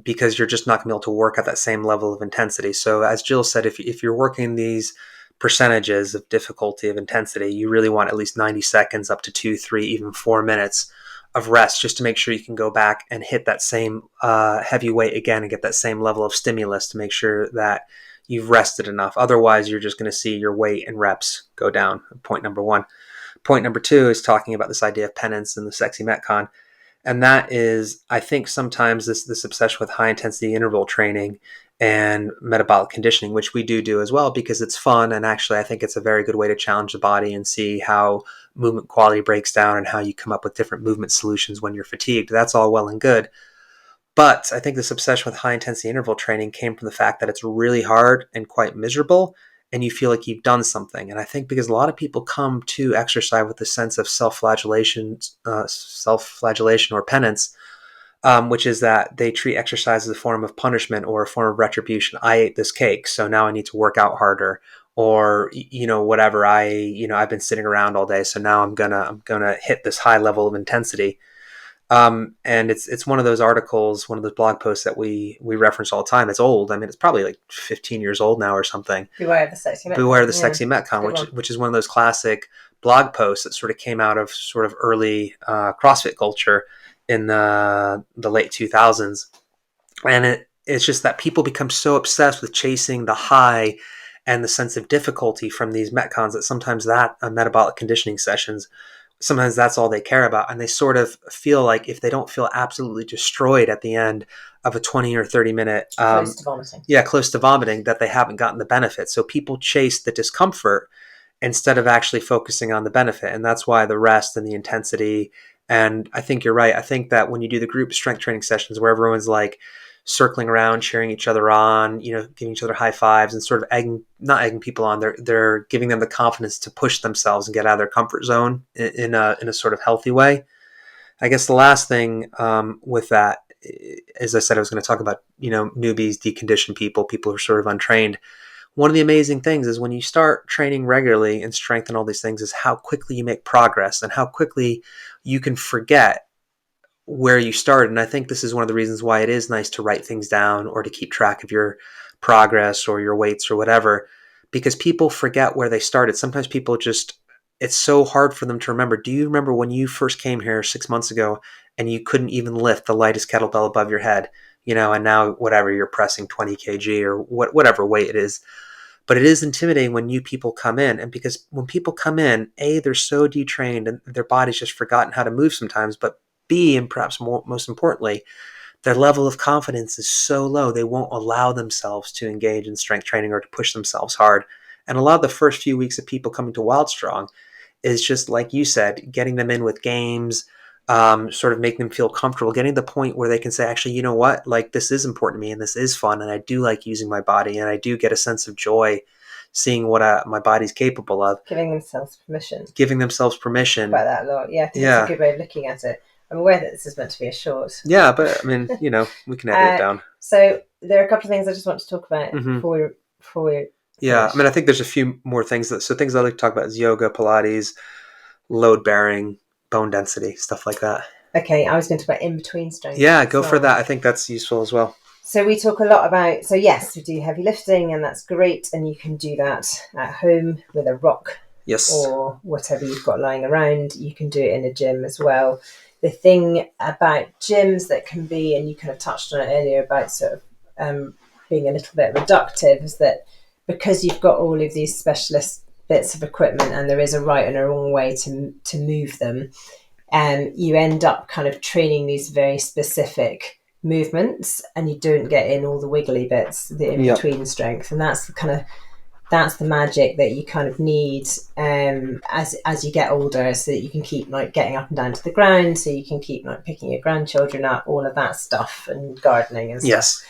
[SPEAKER 2] Because you're just not going to be able to work at that same level of intensity. So as Jill said, if you're working these percentages of difficulty of intensity, you really want at least 90 seconds up to 2, 3, even 4 minutes of rest, just to make sure you can go back and hit that same heavy weight again and get that same level of stimulus to make sure that you've rested enough. Otherwise, you're just going to see your weight and reps go down. Point number 1. Point number 2 is talking about this idea of penance and the sexy Metcon. And that is, I think sometimes this obsession with high intensity interval training and metabolic conditioning, which we do as well, because it's fun. And actually, I think it's a very good way to challenge the body and see how movement quality breaks down and how you come up with different movement solutions when you're fatigued. That's all well and good. But I think this obsession with high intensity interval training came from the fact that it's really hard and quite miserable, and you feel like you've done something. And I think because a lot of people come to exercise with a sense of self-flagellation or penance, which is that they treat exercise as a form of punishment or a form of retribution. I ate this cake, so now I need to work out harder, or whatever. I've been sitting around all day, so now I'm gonna hit this high level of intensity. And it's one of those articles, one of those blog posts that we reference all the time. It's old. I mean, it's probably like 15 years old now or something.
[SPEAKER 1] Beware of the sexy Metcon.
[SPEAKER 2] Beware of the sexy Metcon, which is one of those classic blog posts that sort of came out of sort of early CrossFit culture in the late 2000s. And it's just that people become so obsessed with chasing the high and the sense of difficulty from these metcons that sometimes that metabolic conditioning sessions, sometimes that's all they care about. And they sort of feel like if they don't feel absolutely destroyed at the end of a 20 or 30 minute,
[SPEAKER 1] Close to vomiting.
[SPEAKER 2] yeah, close to vomiting, that they haven't gotten the benefit. So people chase the discomfort instead of actually focusing on the benefit. And that's why the rest and the intensity. And I think you're right. I think that when you do the group strength training sessions where everyone's like circling around, cheering each other on, giving each other high fives and sort of not egging people on, they're giving them the confidence to push themselves and get out of their comfort zone in a sort of healthy way. I guess the last thing with that, as I said, I was going to talk about, newbies, deconditioned people who are sort of untrained. One of the amazing things is when you start training regularly and strengthen all these things is how quickly you make progress and how quickly you can forget where you started. And I think this is one of the reasons why it is nice to write things down or to keep track of your progress or your weights or whatever, because people forget where they started. Sometimes people it's so hard for them to remember. Do you remember when you first came here 6 months ago and you couldn't even lift the lightest kettlebell above your head, and now whatever, you're pressing 20 kg or whatever weight it is. But it is intimidating when new people come in. And because when people come in, A, they're so detrained and their body's just forgotten how to move sometimes. But B, and perhaps most importantly, their level of confidence is so low, they won't allow themselves to engage in strength training or to push themselves hard. And a lot of the first few weeks of people coming to Wild Strong is just, like you said, getting them in with games, sort of making them feel comfortable, getting to the point where they can say, actually, you know what, like this is important to me and this is fun and I do like using my body and I do get a sense of joy seeing what my body's capable of.
[SPEAKER 1] Giving themselves permission.
[SPEAKER 2] About
[SPEAKER 1] that a lot. Yeah, I think
[SPEAKER 2] Yeah.
[SPEAKER 1] it's a good way of looking at it. I'm aware that this is meant to be a short.
[SPEAKER 2] Yeah, but I mean, we can edit it down.
[SPEAKER 1] So there are a couple of things I just want to talk about
[SPEAKER 2] Mhm.
[SPEAKER 1] before we
[SPEAKER 2] Yeah,
[SPEAKER 1] finish.
[SPEAKER 2] I mean, I think there's a few more things so things I like to talk about is yoga, Pilates, load bearing, bone density, stuff like that.
[SPEAKER 1] Okay, I was going to talk about in between strength.
[SPEAKER 2] Yeah, go for that. I think that's useful as well.
[SPEAKER 1] So we talk a lot about, so yes, we do heavy lifting and that's great. And you can do that at home with a rock.
[SPEAKER 2] Yes.
[SPEAKER 1] Or whatever you've got lying around. You can do it in a gym as well. The thing about gyms that can be, and you kind of touched on it earlier about sort of being a little bit reductive, is that because you've got all of these specialist bits of equipment and there is a right and a wrong way to move them, and you end up kind of training these very specific movements and you don't get in all the wiggly bits, the in-between strength. And that's the magic that you kind of need as you get older, so that you can keep like getting up and down to the ground, so you can keep like picking your grandchildren up, all of that stuff, and gardening and stuff. Yes.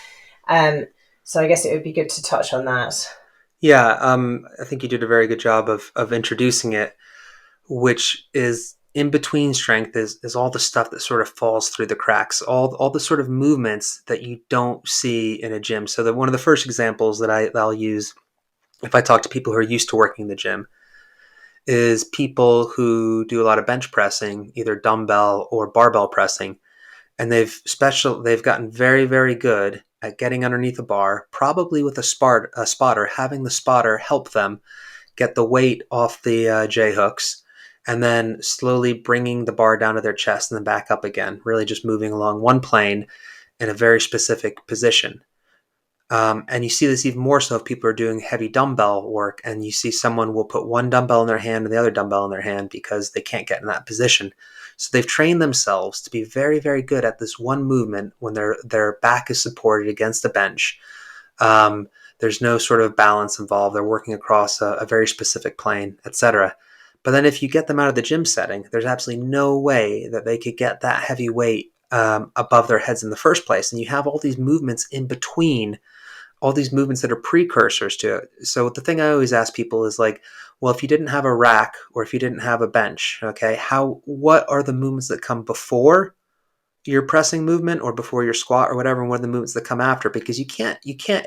[SPEAKER 1] So I guess it would be good to touch on that.
[SPEAKER 2] Yeah, I think you did a very good job of introducing it, which is in between strength is all the stuff that sort of falls through the cracks, all the sort of movements that you don't see in a gym. So one of the first examples that I'll use if I talk to people who are used to working in the gym is people who do a lot of bench pressing, either dumbbell or barbell pressing, and they've gotten very, very good at getting underneath a bar, probably with a spotter, having the spotter help them get the weight off the J hooks, and then slowly bringing the bar down to their chest and then back up again, really just moving along one plane in a very specific position. And you see this even more so if people are doing heavy dumbbell work and you see someone will put one dumbbell in their hand and the other dumbbell in their hand because they can't get in that position. So they've trained themselves to be very, very good at this one movement when their back is supported against the bench. There's no sort of balance involved. They're working across a very specific plane, etc. But then if you get them out of the gym setting, there's absolutely no way that they could get that heavy weight above their heads in the first place. And you have all these movements in between, all these movements that are precursors to it. So the thing I always ask people is like, well, if you didn't have a rack or if you didn't have a bench, okay, what are the movements that come before your pressing movement or before your squat or whatever, and what are the movements that come after? Because you can't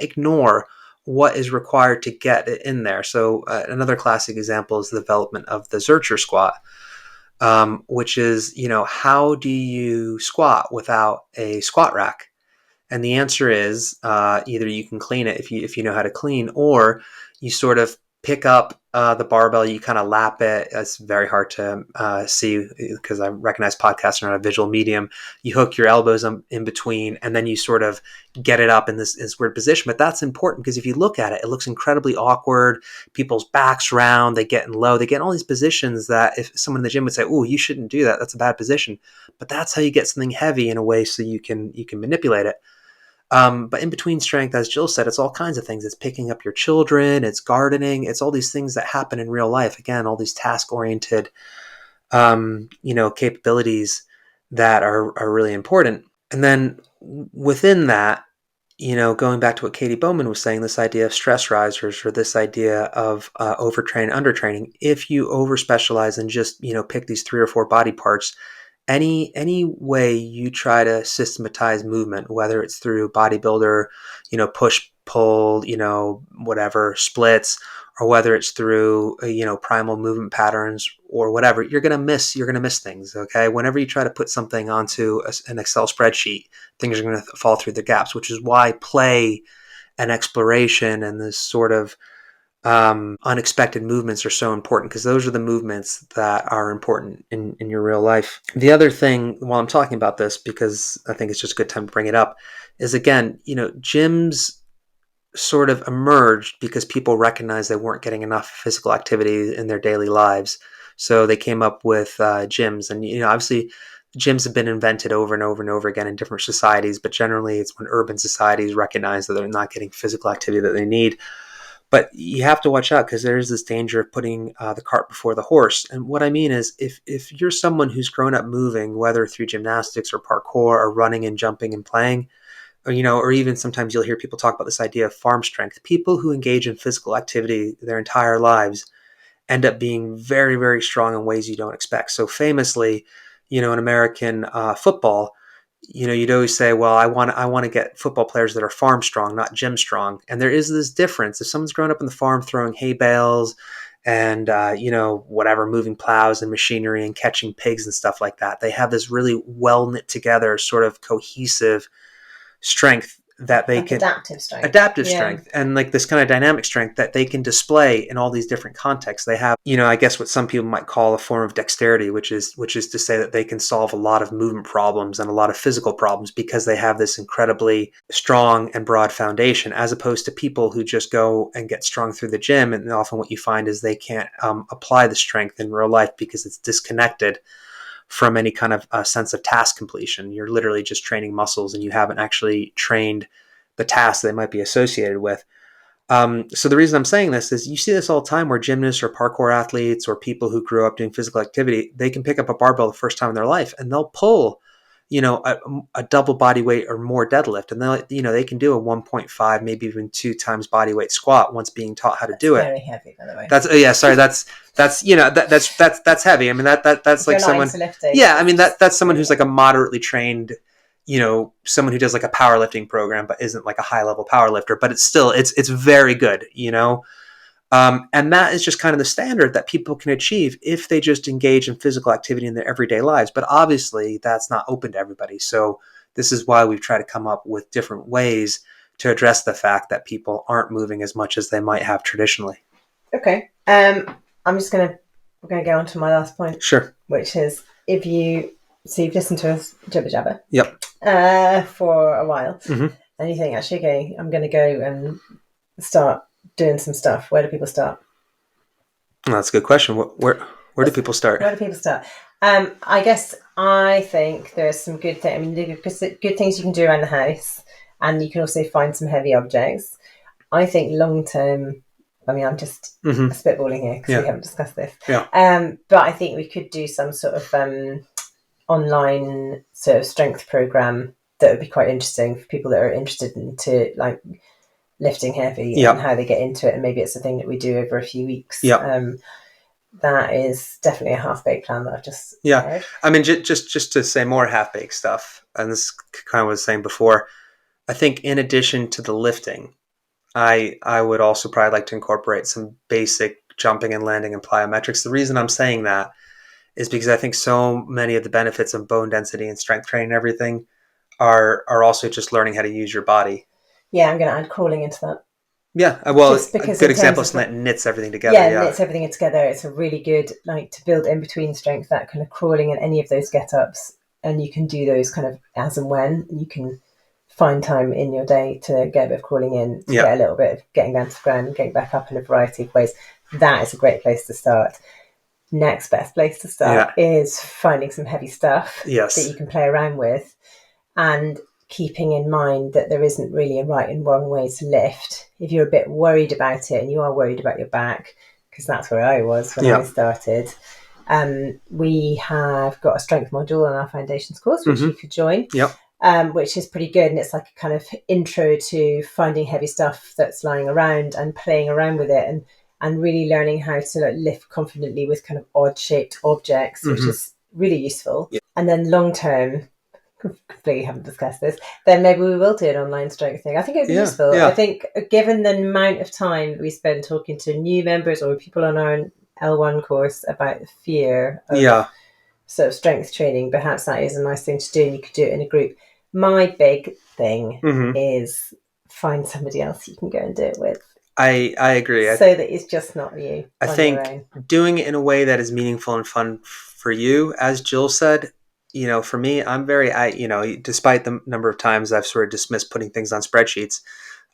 [SPEAKER 2] ignore what is required to get it in there. So another classic example is the development of the Zercher squat, which is, how do you squat without a squat rack? And the answer is either you can clean it if you know how to clean, or you sort of pick up the barbell, you kind of lap it. It's very hard to see because I recognize podcasts are not a visual medium. You hook your elbows in between, and then you sort of get it up in this weird position. But that's important because if you look at it, it looks incredibly awkward. People's backs round, they get in low, they get in all these positions that if someone in the gym would say, "Oh, you shouldn't do that. That's a bad position." But that's how you get something heavy in a way so you can manipulate it. But in between strength, as Jill said, it's all kinds of things. It's picking up your children, it's gardening, it's all these things that happen in real life. Again, all these task-oriented, capabilities that are really important. And then within that, going back to what Katie Bowman was saying, this idea of stress risers or this idea of overtraining, undertraining, if you over specialize and just, pick these 3 or 4 body parts, any way you try to systematize movement, whether it's through bodybuilder, push, pull, whatever, splits, or whether it's through, primal movement patterns or whatever, you're going to miss things. Okay. Whenever you try to put something onto an Excel spreadsheet, things are going to fall through the gaps, which is why play and exploration and this sort of unexpected movements are so important, because those are the movements that are important in your real life. The other thing, while I'm talking about this, because I think it's just a good time to bring it up, is again, gyms sort of emerged because people recognized they weren't getting enough physical activity in their daily lives. So they came up with gyms. And, obviously gyms have been invented over and over and over again in different societies, but generally it's when urban societies recognize that they're not getting physical activity that they need. But you have to watch out because there is this danger of putting the cart before the horse. And what I mean is if you're someone who's grown up moving, whether through gymnastics or parkour or running and jumping and playing, or even sometimes you'll hear people talk about this idea of farm strength. People who engage in physical activity their entire lives end up being very, very strong in ways you don't expect. So famously, in American football, you'd always say, well, I want to get football players that are farm strong, not gym strong. And there is this difference. If someone's grown up in the farm throwing hay bales and, whatever, moving plows and machinery and catching pigs and stuff like that, they have this really well knit together sort of cohesive strength that they can adaptive strength and like this kind of dynamic strength that they can display in all these different contexts. They have, I guess what some people might call a form of dexterity, which is to say that they can solve a lot of movement problems and a lot of physical problems because they have this incredibly strong and broad foundation, as opposed to people who just go and get strong through the gym. And often what you find is they can't apply the strength in real life because it's disconnected from any kind of sense of task completion. You're literally just training muscles and you haven't actually trained the tasks they might be associated with. So the reason I'm saying this is you see this all the time where gymnasts or parkour athletes or people who grew up doing physical activity, they can pick up a barbell the first time in their life and they'll pull, a double body weight or more deadlift. And they can do a 1.5, maybe even 2 times body weight squat once being taught how to do it.
[SPEAKER 1] Very heavy, by the way.
[SPEAKER 2] That's heavy. I mean, that's like someone, yeah, I mean, that's someone who's like a moderately trained, someone who does like a powerlifting program, but isn't like a high level power lifter, but it's still, it's very good, and that is just kind of the standard that people can achieve if they just engage in physical activity in their everyday lives. But obviously that's not open to everybody. So this is why we've tried to come up with different ways to address the fact that people aren't moving as much as they might have traditionally.
[SPEAKER 1] Okay. we're going to go on to my last point.
[SPEAKER 2] Sure.
[SPEAKER 1] Which is you've listened to us jibber jabber.
[SPEAKER 2] Yep.
[SPEAKER 1] For a while.
[SPEAKER 2] Mm-hmm.
[SPEAKER 1] And you think, actually, okay, I'm going to go and start doing some stuff. Where do people start?
[SPEAKER 2] Well, that's a good question. Where do people start?
[SPEAKER 1] Where do people start? I think there's some good things. I mean, good things you can do around the house, and you can also find some heavy objects. I think long term, I'm just spitballing here because we haven't discussed this.
[SPEAKER 2] Yeah.
[SPEAKER 1] But I think we could do some sort of online sort of strength program that would be quite interesting for people that are interested into like lifting heavy and how they get into it. And maybe it's a thing that we do over a few weeks. That is definitely a half-baked plan that I've just heard.
[SPEAKER 2] I mean, just to say more half-baked stuff, and this kind of what I was saying before, I think in addition to the lifting, I would also probably like to incorporate some basic jumping and landing and plyometrics. The reason I'm saying that is because I think so many of the benefits of bone density and strength training and everything are also just learning how to use your body.
[SPEAKER 1] Yeah, I'm going to add crawling into that.
[SPEAKER 2] Yeah. Well,
[SPEAKER 1] Just
[SPEAKER 2] a
[SPEAKER 1] because
[SPEAKER 2] good
[SPEAKER 1] in terms
[SPEAKER 2] example
[SPEAKER 1] of
[SPEAKER 2] is that knits everything together.
[SPEAKER 1] yeah,
[SPEAKER 2] Yeah.
[SPEAKER 1] knits everything together. It's a really good to build in between strength, that kind of crawling and any of those get ups, and you can do those kind of as and when you can find time in your day to get a bit of crawling in, to get a little bit of getting down to the ground and getting back up in a variety of ways. That is a great place to start. Next best place to start is finding some heavy stuff that you can play around with, and keeping in mind that there isn't really a right and wrong way to lift. If you're a bit worried about it and you are worried about your back, because that's where I was when I started, we have got a strength module on our foundations course, which you could join, which is pretty good. And it's like a kind of intro to finding heavy stuff that's lying around and playing around with it, and really learning how to lift confidently with kind of odd shaped objects, which is really useful. And then long term, completely haven't discussed this, then maybe we will do an online strength thing. I think it would be useful. I think given the amount of time we spend talking to new members or people on our L1 course about the fear of sort of strength training, perhaps that is a nice thing to do, and you could do it in a group. My big thing is find somebody else you can go and do it with.
[SPEAKER 2] I agree.
[SPEAKER 1] So that it's just not you.
[SPEAKER 2] I think doing it in a way that is meaningful and fun for you, as Jill said, for me, I'm despite the number of times I've sort of dismissed putting things on spreadsheets,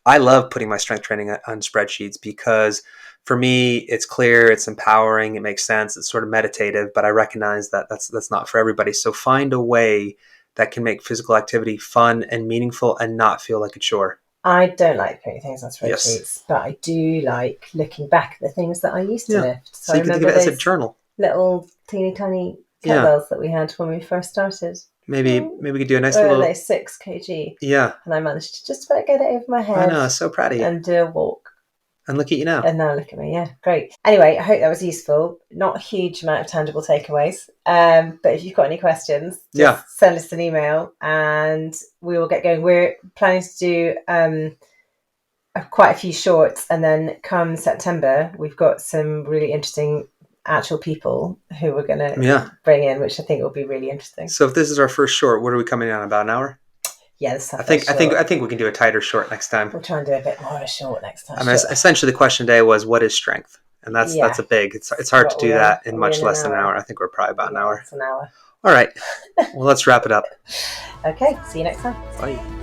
[SPEAKER 2] I love putting my strength training on spreadsheets because for me, it's clear, it's empowering, it makes sense, it's sort of meditative, but I recognize that that's not for everybody. So find a way that can make physical activity fun and meaningful and not feel like a chore.
[SPEAKER 1] I don't like putting things on spreadsheets, but I do like looking back at the things that I used to lift.
[SPEAKER 2] So you can think of it as a journal.
[SPEAKER 1] Little teeny tiny kettlebells that we had when we first started.
[SPEAKER 2] Maybe we could do a nice little...
[SPEAKER 1] They're 6 kg.
[SPEAKER 2] Yeah.
[SPEAKER 1] And I managed to just about get it over my head.
[SPEAKER 2] I know, so proud of you.
[SPEAKER 1] And do a walk.
[SPEAKER 2] And look at you now.
[SPEAKER 1] And now look at me, yeah, great. Anyway, I hope that was useful. Not a huge amount of tangible takeaways. But if you've got any questions, just send us an email and we will get going. We're planning to do quite a few shorts, and then come September, we've got some really interesting actual people who we're going to bring in, which I think will be really interesting.
[SPEAKER 2] So if this is our first short, what are we coming on, about an hour?
[SPEAKER 1] Yeah, this is
[SPEAKER 2] I think we can do a tighter short next time.
[SPEAKER 1] We'll try and do a bit more of a short next time.
[SPEAKER 2] I mean, essentially the question today was, what is strength? And that's a big, it's hard to do that in much less than an hour. I think we're probably about an hour.
[SPEAKER 1] It's an hour.
[SPEAKER 2] All right. Well, let's wrap it up.
[SPEAKER 1] Okay. See you next time.
[SPEAKER 2] Bye.